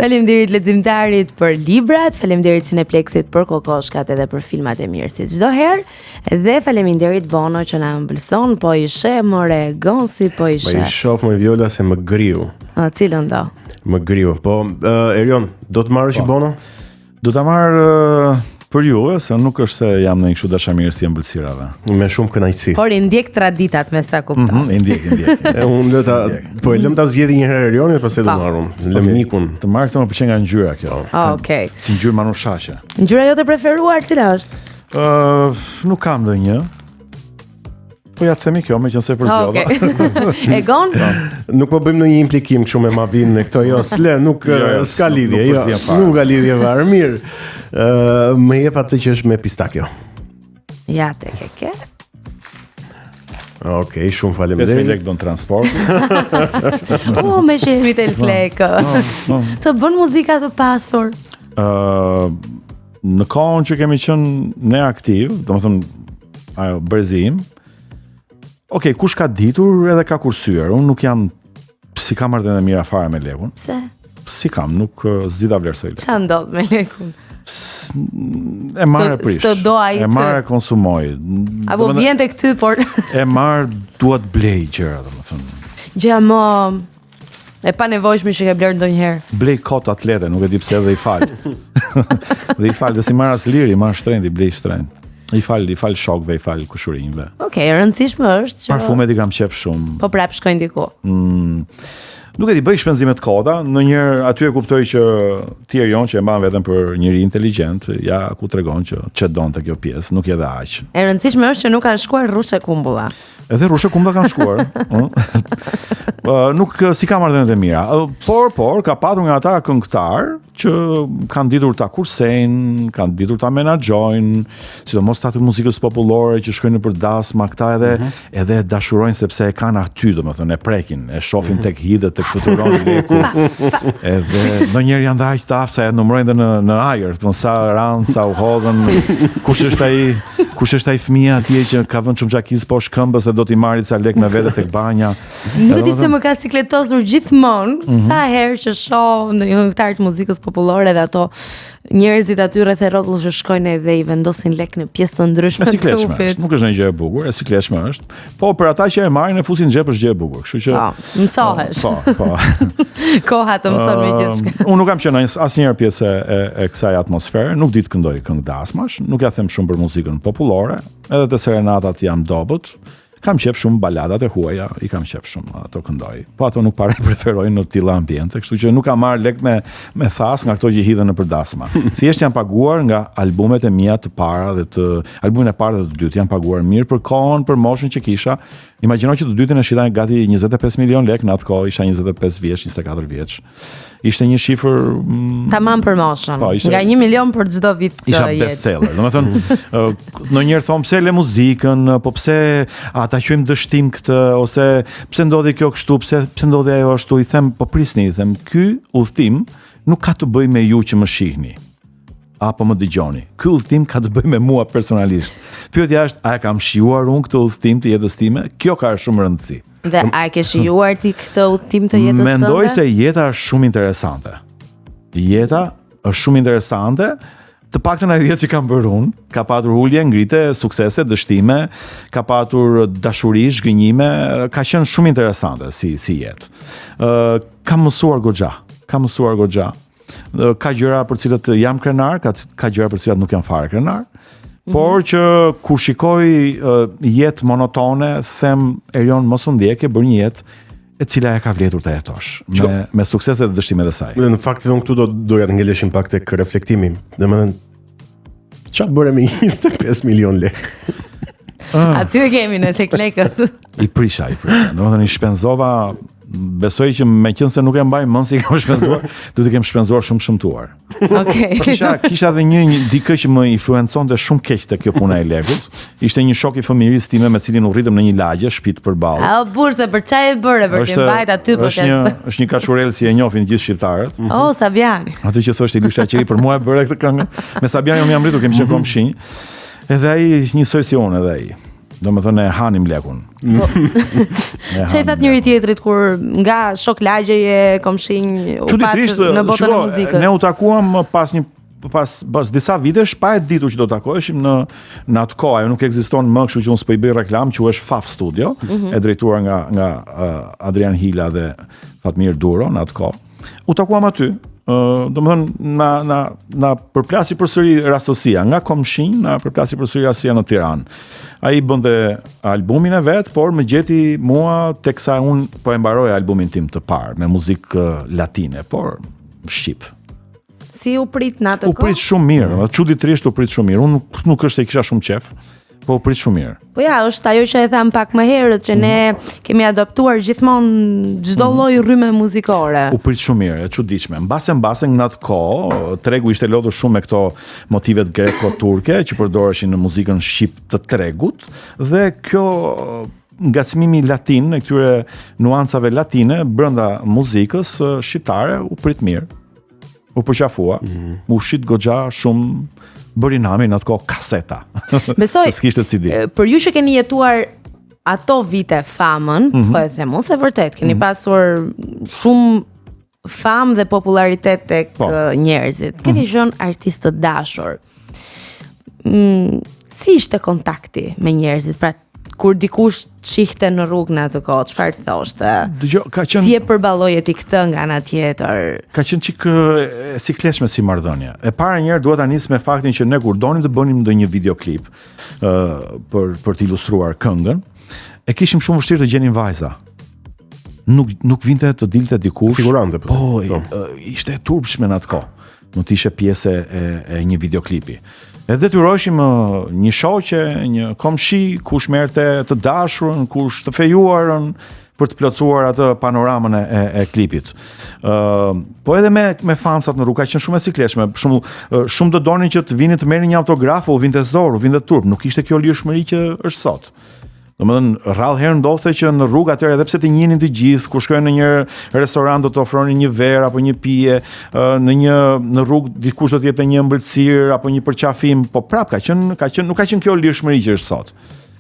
Faleminderit leximtarit për librat, faleminderit Cineplexit për kokoshkat edhe për filmat e mirë si çdo herë. Dhe faleminderit Bono që na ëmbëlson, po i sheh more gonsi, po i sheh. Po i shoh më Viola se më griu. Cilën do? Më griu. Po Erion, do të marrësh i Bono? Do ta marr për juve, se nuk është se jam në një kështu dashamirë si ëmbëlsirave. Me shumë kënaqësi. Por i ndjek traditat me sa kupton. I ndjek. Unë po e lëm ta zgjedhë një herë Erionin, pastaj do marrum. Lëm mikun. Të marr këtë më pëlqen nga ngjyra kjo. Okej. Si ngjyrë manushaqe. Ngjyra jote preferuar cila është? Nuk kam ndonjë. Po ja të themi kjo, meqense për zgjodha. Okej. Egon? Nuk po bëjmë ndonjë implikim kështu me Mavin në këto, jo, s'le, nuk s'ka lidhje, jo. Nuk ka lidhje varë, mirë. Më jep atë që është me pistakjo. Ja, te ke. Okej, shumë faleminderit. 5.000 lekë don transport. Me shehmi tel flek. Të bën muzika të pasur. Në kohën që kemi qenë ne aktiv, domethënë ajo Berzim. Okej, kush ka ditur edhe ka kursyer. Unë nuk jam si kam ardhen e mira fare me lekun. Pse? Si kam, nuk zgjidha vlerësoj lekun. Ç'a ndodh me lekun? E marr e prish. E marr e konsumoj. Apo vjen tek ty, por e marr duat blej gjëra, domethënë. Gjëja më e panevojshme që ke bler ndonjëherë. Blej kot atlete, nuk e di pse dhe i fal. Dhe i fal, dhe si marr as liri, marr shtrenjt, i blej shtrenjt. I fal shokëve, i fal kushurinjve. Okej, e rëndësishme është që parfumet i kam qef shumë. Po prap shkojnë diku. Nuk e di, bëj shpenzimet koda, ndonjëherë aty e kuptoj që ti Erion që e mban veten për njëri inteligjent, ja ku tregon që ç'donte kjo pjesë, nuk e dhe aq. E rëndësishme është që nuk kanë shkuar rrushe kumbulla. Edhe rrushe kumbulla kanë shkuar. Nuk si kam ardhenet e mira, por ka patur nga ata këngëtar që kanë ditur ta kursejnë, kanë ditur ta menaxhojnë, sidomos ata të muzikës popullore që shkojnë nëpër dasma, këta edhe dashurojnë sepse e kanë aty, domethënë e prekin, e shohin tek hidhet, tek fluturon leku. Edhe ndonjëherë janë aq të aftë sa e numërojnë në ajër, po sa ran, sa u hodhën, kush është ai fëmia atje që ka vënë çumxhakiz poshtë këmbës e do t'i marrë ca lek me vete tek banja. Nuk e di pse më ka sikletosur gjithmonë sa herë që shoh në këngëtar të muzikës popullore dhe ato njerëzit aty rreth rrotull që shkojnë dhe i vendosin lek në pjesë të ndryshme të trupit. Nuk është ndonjë gjë e bukur, e sikletshme është. Po për ata që e marrin e fusin në xhep është gjë e bukur, kështu që mësohesh. Po. Koha të mëson me gjithçka. Unë nuk kam qenë asnjëherë pjesë e kësaj atmosfere, nuk di të këndoj këngë dasmash, nuk ja them shumë për muzikën popullore, edhe te serenatat jam dobët. Kam qef shumë baladat e huaja, i kam qef shumë ato këndoj. Po ato nuk preferojnë në tilla ambiente, kështu që nuk kam marrë lek me thas nga ato që hidhen nëpër dasma. Thjesht janë paguar nga albumet e mia të para dhe albumin e parë dhe të dytë janë paguar mirë për kohën, për moshën që kisha. Imagjino që të dytën e shitaj gati 25 milion lek, në atë kohë isha 25 vjeç, 24 vjeç. Ishte një shifër tamam për moshën. Nga 1 milion për çdo vit të jetë. Isha bestseller. Domethënë, ndonjëherë thon pse le muzikën, po pse ata quajmë dështim këtë, ose pse ndodhi kjo kështu, pse ndodhi ajo ashtu, i them, po prisni, i them, ky udhtim nuk ka të bëjë me ju që më shihni. Apo më dëgjoni. Ky udhtim ka të bëjë me mua personalisht. Pyetja është, a e kam shijuar unë këtë udhtim të jetës time? Kjo ka shumë rëndësi. Dhe a e ke shijuar ti këtë udhtim të jetës tënde? Mendoj se jeta është shumë interesante. Jeta është shumë interesante. Të paktën ajo jetë që kam bërë unë, ka patur ulje, ngritje, suksese, dështime, ka patur dashuri, zhgënjime, ka qenë shumë interesante si jetë. Kam mësuar goxha. Ka gjëra për cilët jam krenar, ka gjëra për cilët nuk jam fare krenar. Por që kur shikoj jetë monotone, them Erion mos u ndjek, bër një jetë e cila e ka vletur të jetosh me sukseset dhe dështimet e saj. Në fakt unë këtu doja të ngeleshim pak tek reflektimi. Domethënë, çfarë bëre me 25 milion lekë? Aty e kemi në tek lekët. I prisha. Domethënë i shpenzova. Besoj që meqense nuk e mbaj mend se i kam shpenzuar, do të kem shpenzuar shumë shëmtuar. Okej. Kisha edhe një dikë që më influenconte shumë keq te kjo puna e lekut. Ishte një shok i fëmijërisë time me cilin u rritëm në një lagje, shtëpi përballë. A burse për çfarë e bëre për të mbajt aty podcast? Është një kaçurel si e njohin gjithë shqiptarët. Oh, Sabiani. Atë që thoshte Ilusha Qeri për mua e bëre këtë këngë. Me Sabianin unë jam rritur, kemi qenë komshinj. Edhe ai njësoj si unë edhe ai. Domethënë e hanim lekun. Çe that njëri tjetrit kur nga shok lagjeje komshinj u pat në botën e muzikës. Ne u takuam pas disa vitesh pa e ditur që do takoheshim në atë kohë. Ajo nuk ekziston më, kështu që unë s'po i bëj reklam, quhesh Faf Studio, e drejtuar nga Adrian Hila dhe Fatmir Duro në atë kohë. U takuam aty. Domethënë na përplasi përsëri rastësia nga Komshinj, na përplasi përsëri rastësia në Tiranë. Ai bënte albumin e vet, por më gjeti mua teksa unë po e mbaroj albumin tim të parë me muzikë latine, por shqip. Si u prit në atë kohë? U prit shumë mirë, çuditërisht u prit shumë mirë. Unë nuk është se kisha shumë qef, po u prit shumë mirë. Po ja, është ajo që e tham pak më herët që ne kemi adoptuar gjithmonë çdo lloj rrymë muzikore. U prit shumë mirë, e çuditshme. Mbase në atë kohë, tregu ishte lodhur shumë me këto motivet greko-turke që përdoreshin në muzikën shqip të tregut dhe kjo ngacmimi latin në këtyre nuancave latine brenda muzikës shqiptare u prit mirë. U përqafua, u shit goxha shumë bëri nami në atë kohë kaseta. Besoj, se s'kishte CD. Për ju që keni jetuar ato vite famën, po e them unë se vërtet, keni pasur shumë famë dhe popularitet tek njerëzit. Keni qenë artistë të dashur. Si ishte kontakti me njerëzit? Pra, kur dikush çihte në rrugë në atë kohë, çfarë thoshte? Si e përballoje ti këtë nga ana tjetër? Ka qenë çik sikletshme si marrëdhënie. E para njëherë dua ta nis me faktin që ne kur donim të bënim ndonjë videoklip për të ilustruar këngën, e kishim shumë vështirë të gjenim vajza. Nuk vinte të dilte dikush. Figurante. Po, ishte e turpshme në atë kohë. Mund të ishe pjesë e një videoklipi. E detyroheshim një shoqe, një komshi, kush merrte të dashurën, kush të fejuarën për të plotësuar atë panoramën e klipit. Po edhe me fansat në rrugë ka qenë shumë e sikletshme. Shumë do donin që të vinin të merrnin një autograf, u vinte zor, u vinte turp. Nuk ishte kjo lirshmëri që është sot. Domethënë rrallë herë ndodhte që në rrugë atëherë edhe pse të njihnin të gjithë, kur shkojnë në një restorant do të ofronin një verë apo një pije, në rrugë dikush do të jepte një ëmbëlsirë apo një përqafim, po prap nuk ka qenë kjo lirshmëri që është sot.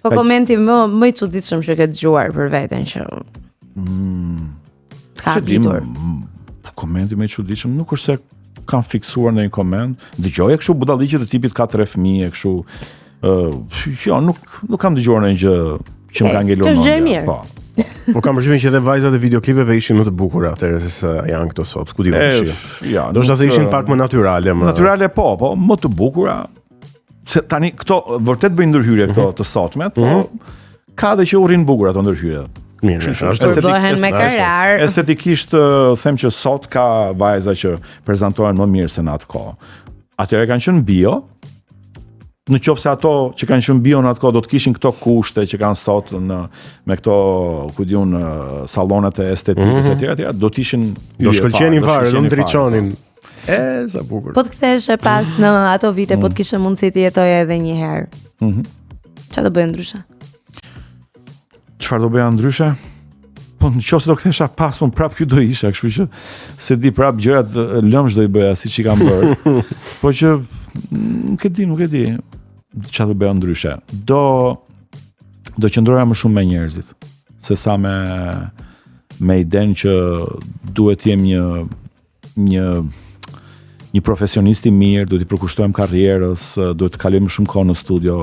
Po komenti më i çuditshëm që ke dëgjuar për veten që ka habitur. Komenti më i çuditshëm nuk është se kam fiksuar ndonjë koment. Dëgjoj kështu budalliqe të tipit ka 3 fëmijë kështu. Jo, nuk kam dëgjuar ndonjë gjë që më ka ngelur mendja. Po. Po kam përshtypjen që edhe vajzat e videoklipeve ishin më të bukura atëherë se janë këto sot. Ku di tash. Ja, do të ishin pak më natyrale, Natyrale po, më të bukura. Se tani këto vërtet bëjnë ndërhyrje këto të sotmet, po ka dhe që u rrin bukur ato ndërhyrje. Mirë, bëhen me karar. Estetikisht them që sot ka vajza që prezantohen më mirë se në atë kohë. Atëherë kanë qenë bio. Në qoftë se ato që kanë qenë bio në atë kohë do të kishin këto kushte që kanë sot me këto, ku diun, sallonet e estetikës etj, do të ishin do shkëlqenin fare, do ndriçonin. Sa bukur. Po të kthesh pas në ato vite, po të kishe mundësi të jetoje edhe një herë. Çfarë do bëje ndryshe? Çfarë do bëja ndryshe? Po në qoftë se do kthesha pas, unë prap ky do isha, kështu që se di prap gjërat lëmsh do i bëja siç i kam bërë. Po që nuk e di. Çfarë do bëja ndryshe? Do qëndroja më shumë me njerëzit, se sa me idenë që duhet jem një profesionist i mirë, duhet i përkushtojmë karrierës, duhet të kalojmë shumë kohë në studio,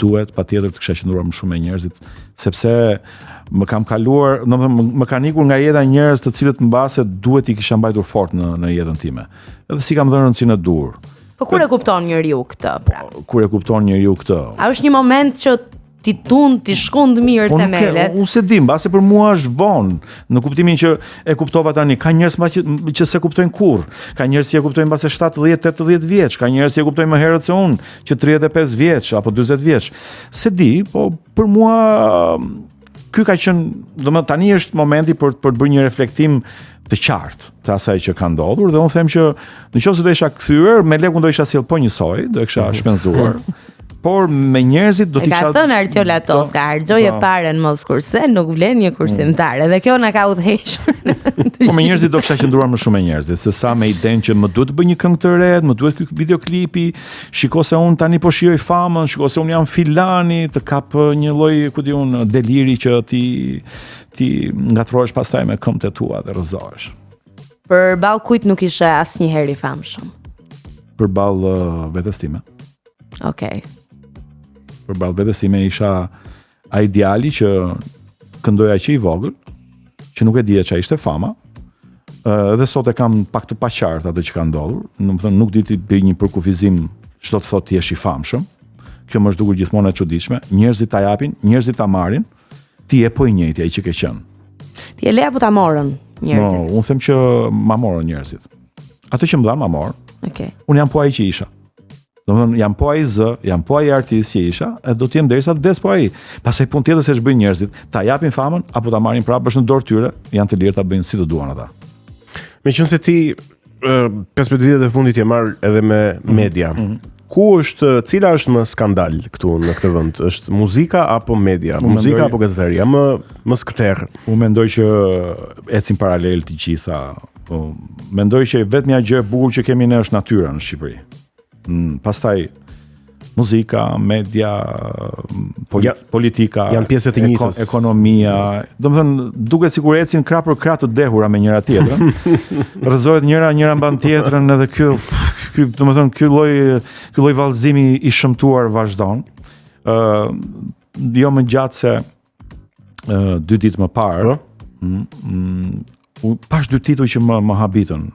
duhet patjetër të kisha qëndruar më shumë me njerëzit, sepse më kam kaluar, më kanë ikur nga jeta njerëz të cilët mbase duhet i kisha mbajtur fort në jetën time. Edhe si kam dhënë rëndësinë dur. Po kur e kupton njeriu këtë, pra? Kur e kupton njeriu këtë? A është një moment që ti shkund mirë themelet? Unë se di, mbase për mua është vonë, në kuptimin që e kuptova tani. Ka njerëz që se kuptojnë kurrë, ka njerëz që e kuptojnë mbase 70-80 vjeç, ka njerëz që e kuptojnë më herët se unë, që 35 vjeç apo 40 vjeç. Se di, po për mua ky ka qenë, domethënë tani është momenti për të bërë një reflektim të qartë të asaj që ka ndodhur dhe unë them që në qoftë se do isha kthyer, me lekun do isha sjell po njësoj, do e kisha shpenzuar. por me njerëzit do t'i Ka thënë Artiola Toska, harxhoje parën mos kurse nuk vlen një kursimtar. Dhe kjo na ka udhëhequr. Po me njerëzit do kisha qëndruar më shumë me njerëzit, se sa me idenë që më duhet të bëj një këngë të re, më duhet ky videoklipi, shiko se un tani po shijoj famën, shiko se un jam filani, të kap një lloj, ku di un, deliri që ti ngatrohesh pastaj me këmbët e tua dhe rrëzohesh. Përballë kujt nuk ishe asnjëherë i famshëm? Përballë vetes time. Okej. Përballë vetes time isha ai ideali që këndoja që i vogël, që nuk e dija çfarë ishte fama. Dhe sot e kam pak të paqartë atë që ka ndodhur. Domethënë nuk di të bëj një përkufizim çdo të thotë ti je i famshëm. Kjo më është dukur gjithmonë e çuditshme. Njerëzit ta japin, njerëzit ta marrin, ti je po i njëjti ai që ke qenë. Ti e le apo ta morën njerëzit? No, unë them që ma morën njerëzit. Atë që më dhanë ma morën. Okej. Unë jam po ai që isha. Domethënë jam po ai zë, jam po ai artist që isha, e do të jem derisa të des po ai. Pastaj punë tjetër se ç'bëjnë njerëzit, ta japin famën apo ta marrin prapë është në dorë tyre, janë të lirë ta bëjnë si të duan ata. Meqense ti 15 vitet e fundit je marr edhe me media. Cila është më skandal këtu në këtë vend? Është muzika apo media? Muzika apo gazetaria? Më skëter. Unë mendoj që ecin paralel të gjitha. Mendoj që vetëm gjë e bukur që kemi ne është natyra në Shqipëri. Pastaj muzika, media, politika, janë pjesë të njëjtës, ekonomia, domethënë duket sikur ecin krah për krah të dehura me njëra tjetrën. Rrëzohet njëra mban tjetrën edhe ky domethënë ky lloj vallëzimi i shëmtuar vazhdon. Jo më gjatë se 2 ditë më parë, pash 2 tituj që më habitën.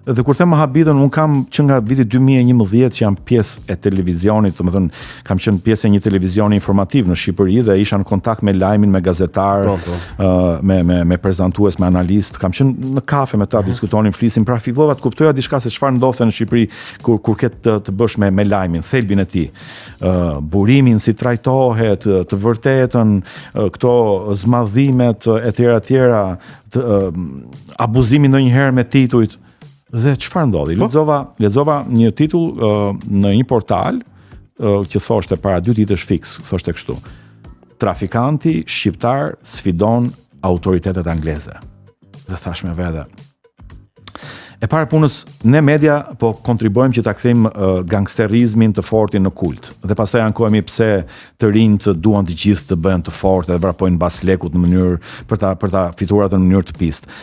Dhe kur them më habitën, unë kam që nga viti 2011 që jam pjesë e televizionit, domethënë kam qenë pjesë e një televizioni informativ në Shqipëri dhe isha në kontakt me lajmin, me gazetar, me prezantues, me analist, kam qenë në kafe me ta, diskutonin, flisim, pra fillova të kuptoja diçka se çfarë ndodhte në Shqipëri kur ketë të bësh me lajmin, thelbin e tij, burimin si trajtohet, të vërtetën, këto zmadhimet etj, abuzimin ndonjëherë me titujt. Dhe çfarë ndodhi? Lexova një titull në një portal që thoshte para 2 ditësh fiks, thoshte kështu: trafikanti shqiptar sfidon autoritetet angleze. Dhe thash me vete, e para punës, ne media po kontribuojmë që ta kthejmë gangsterizmin të fortin në kult. Dhe pastaj ankohemi pse të rinjt duan të gjithë të bëhen të fortë dhe vrapojnë mbas lekut në mënyrë për ta fituar atë në mënyrë të pistë.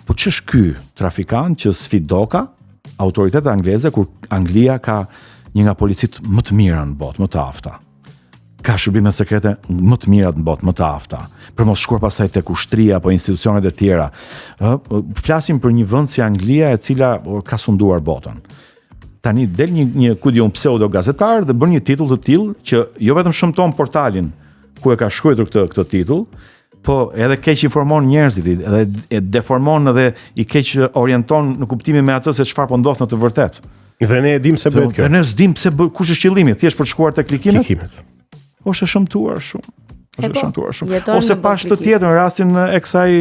Po ç'është ky trafikant që sfidoka autoritetet angleze kur Anglia ka një nga policitë më të mira në botë, më të afta. Ka shërbime sekrete më të mira në botë, më të afta. Për mos shkuar pastaj tek ushtria apo institucionet e tjera. Flasim për një vend si Anglia e cila ka sunduar botën. Tani del një pseudo gazetar dhe bën një titull të tillë që jo vetëm shëmton portalin ku e ka shkruar këtë titull, po edhe keq informon njerëzit, edhe e deformon edhe i keq orienton në kuptimin me atë se çfarë po ndodh në të vërtetë. Dhe ne e dim se bëhet kjo. Dhe ne s'dim pse kush është qëllimi, thjesht për të shkuar te klikimet. Po është shëmtuar shumë. Ose pash të tjetër rastin e kësaj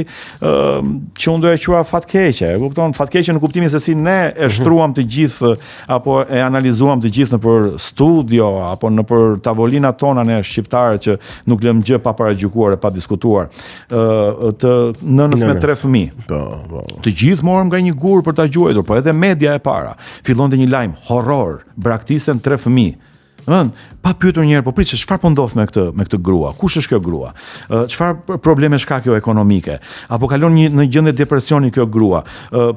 që unë do e quaj fatkeqe. Kupton, fatkeqe në kuptimin se si ne e shtruam të gjithë apo e analizuam të gjithë nëpër studio apo nëpër tavolinat tona ne shqiptare që nuk lëm gjë pa paragjykuar e pa diskutuar. Të nënës me 3 fëmijë. Po. Të gjithë morëm nga një gur për ta gjuajtur, po edhe media e para fillonte një lajm horror, braktisen 3 fëmijë. Pa pyetur njerë, po pritë, çfarë po ndodh me këtë grua? Kush është kjo grua? Çfarë probleme ka kjo ekonomike? Apo kalon në gjendje depresioni kjo grua?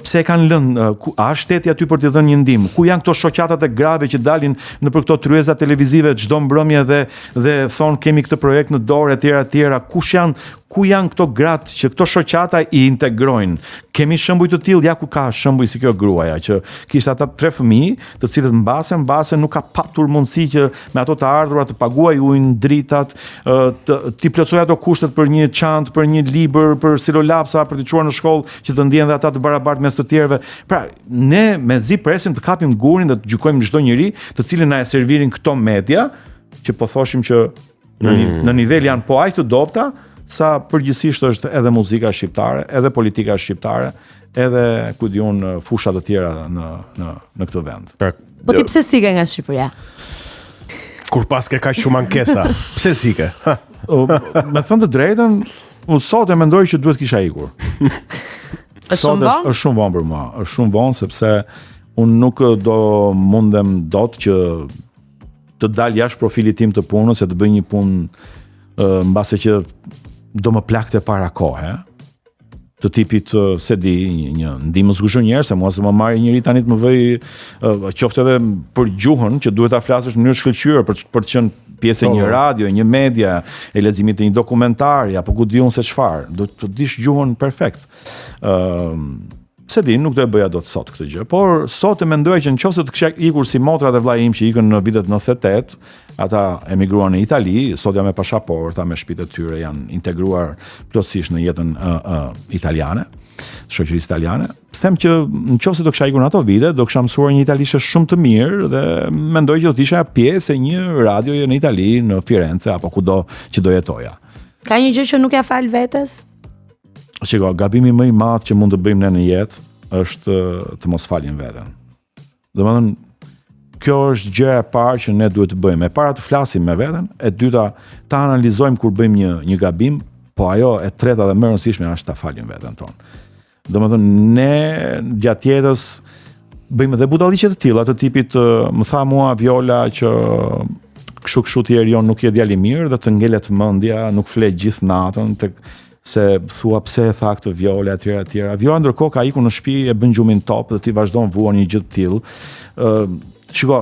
Pse e kanë lënë? A është shteti aty për t'i dhënë një ndihmë? Ku janë këto shoqatat e grave që dalin nëpër këto tryeza televizive çdo mbrëmje dhe thon kemi këtë projekt në dorë etj. Ku janë këto gratë që këto shoqata i integrojnë? Kemi shembuj të tillë, ja ku ka shembuj si kjo gruaja që kishte ata 3 fëmijë, të cilët mbase nuk ka patur mundësi që me ato të ardhurat të paguaj ujin, dritat, ti plotësoj ato kushtet për një çantë, për një libër, për silolapsa, për të çuar në shkollë që të ndjehen dhe ata të barabartë mes të tjerëve. Pra, ne mezi presim të kapim gurin dhe të gjykojmë çdo njeri të cilin na e servirin këto media, që po thoshim që në nivel janë po aq të dobta sa përgjithsisht është edhe muzika shqiptare, edhe politika shqiptare, edhe ku diun fusha të tjera në këtë vend. Po ti pse sike nga Shqipëria? Kur pas ke kaq shumë ankesa, pse sike? Me thënë të drejtën, unë sot e mendoj që duhet kisha ikur. Është shumë vonë për mua, është shumë vonë sepse unë nuk do mundem dot që të dal jashtë profilit tim të punës, se të bëj një punë mbase që do më plakte para kohë, të tipit se di një ndihmës guzhonjer, se mua se më marrë njëri tani të më vëj qoftë edhe për gjuhën që duhet ta flasësh në mënyrë shkëlqyer për të qenë pjesë e një radio, një media, e leximit të një dokumentari apo ku diun se çfarë, do të dish gjuhën perfekt. Se di, nuk do e bëja dot sot këtë gjë, por sot e mendoj që nëse të kisha ikur si motra dhe vllai im që ikën në vitet 98, ata emigruan në Itali, sot janë me pasaporta, me shtëpitë e tyre, janë integruar plotësisht në jetën italiane, shoqërisë italiane. Them që nëse do kisha ikur në ato vite, do kisha mësuar një italisht shumë të mirë dhe mendoj që do të isha pjesë e një radioje në Itali, në Firenze apo kudo që do jetoja. Ka një gjë që nuk ja fal vetes? Shiko, gabimi më i madh që mund të bëjmë ne në jetë është të mos falim veten. Domethënë, kjo është gjëja e parë që ne duhet të bëjmë. E para të flasim me veten, e dyta ta analizojmë kur bëjmë një gabim, po ajo e treta dhe më e rëndësishme është ta falim veten tonë. Domethënë, ne gjatë jetës bëjmë edhe budalliqe të tilla, të tipit më tha mua Viola që kështu ti erion nuk je djalë i mirë dhe të ngelet mendja, nuk fle gjithë natën se thua pse e tha këtë Viola etj. Viola ndërkohë ka ikur në shtëpi e bën gjumin top dhe ti vazhdon vuan një gjë të tillë. Shiko,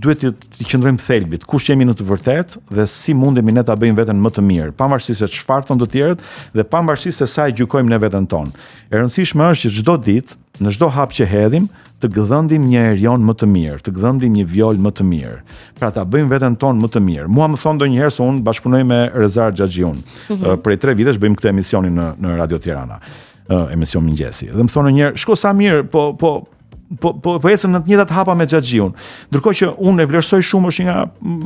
duhet të qëndrojmë thelbit, kush jemi në të vërtetë dhe si mundemi ne ta bëjmë veten më të mirë, pavarësisht se çfarë thon të tjerët dhe pavarësisht se sa e gjykojmë ne veten tonë. E rëndësishme është që çdo ditë, në çdo hap që hedhim, të gëdhëndim një erion më të mirë, të gëdhëndim një vjol më të mirë. Pra ta bëjmë veten tonë më të mirë. Mua më thon ndonjëherë se unë bashkëpunoj me Rezar Xhaxhiun. Prej 3 vitesh bëjmë këtë emisionin në Radio Tirana, emision mëngjesi. Dhe më thonë ndonjëherë, shko Samir, po ecën në të njëjtat hapa me Xhaxhiun. Ndërkohë që unë e vlerësoj shumë,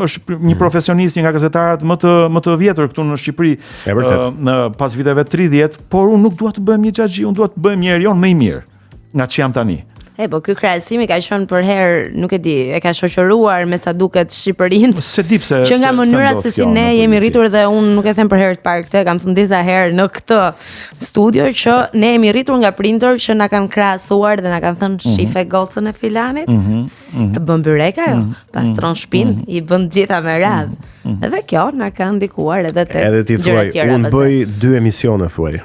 është një profesionist, një nga gazetarët më të vjetër këtu në Shqipëri, në pas viteve 30, por unë nuk dua të bëhem një Xhaxhiun, dua të bëhem një erion më i mirë nga që jam tani. Po ky krahasimi ka qenë për herë, nuk e di, e ka shoqëruar me sa duket Shqipërinë. Se di pse. Që nga mënyra se si ne jemi rritur dhe unë nuk e them për herë të parë këtë, kam thënë disa herë në këtë studio që ne jemi rritur nga prindër që na kanë krahasuar dhe na kanë thënë shife gocën e filanit, bën byreka ajo, pastron shtëpinë, i bën gjitha me radhë. Edhe kjo na ka ndikuar edhe te edhe ti thuaj, unë bëj 2 emisione thuaj.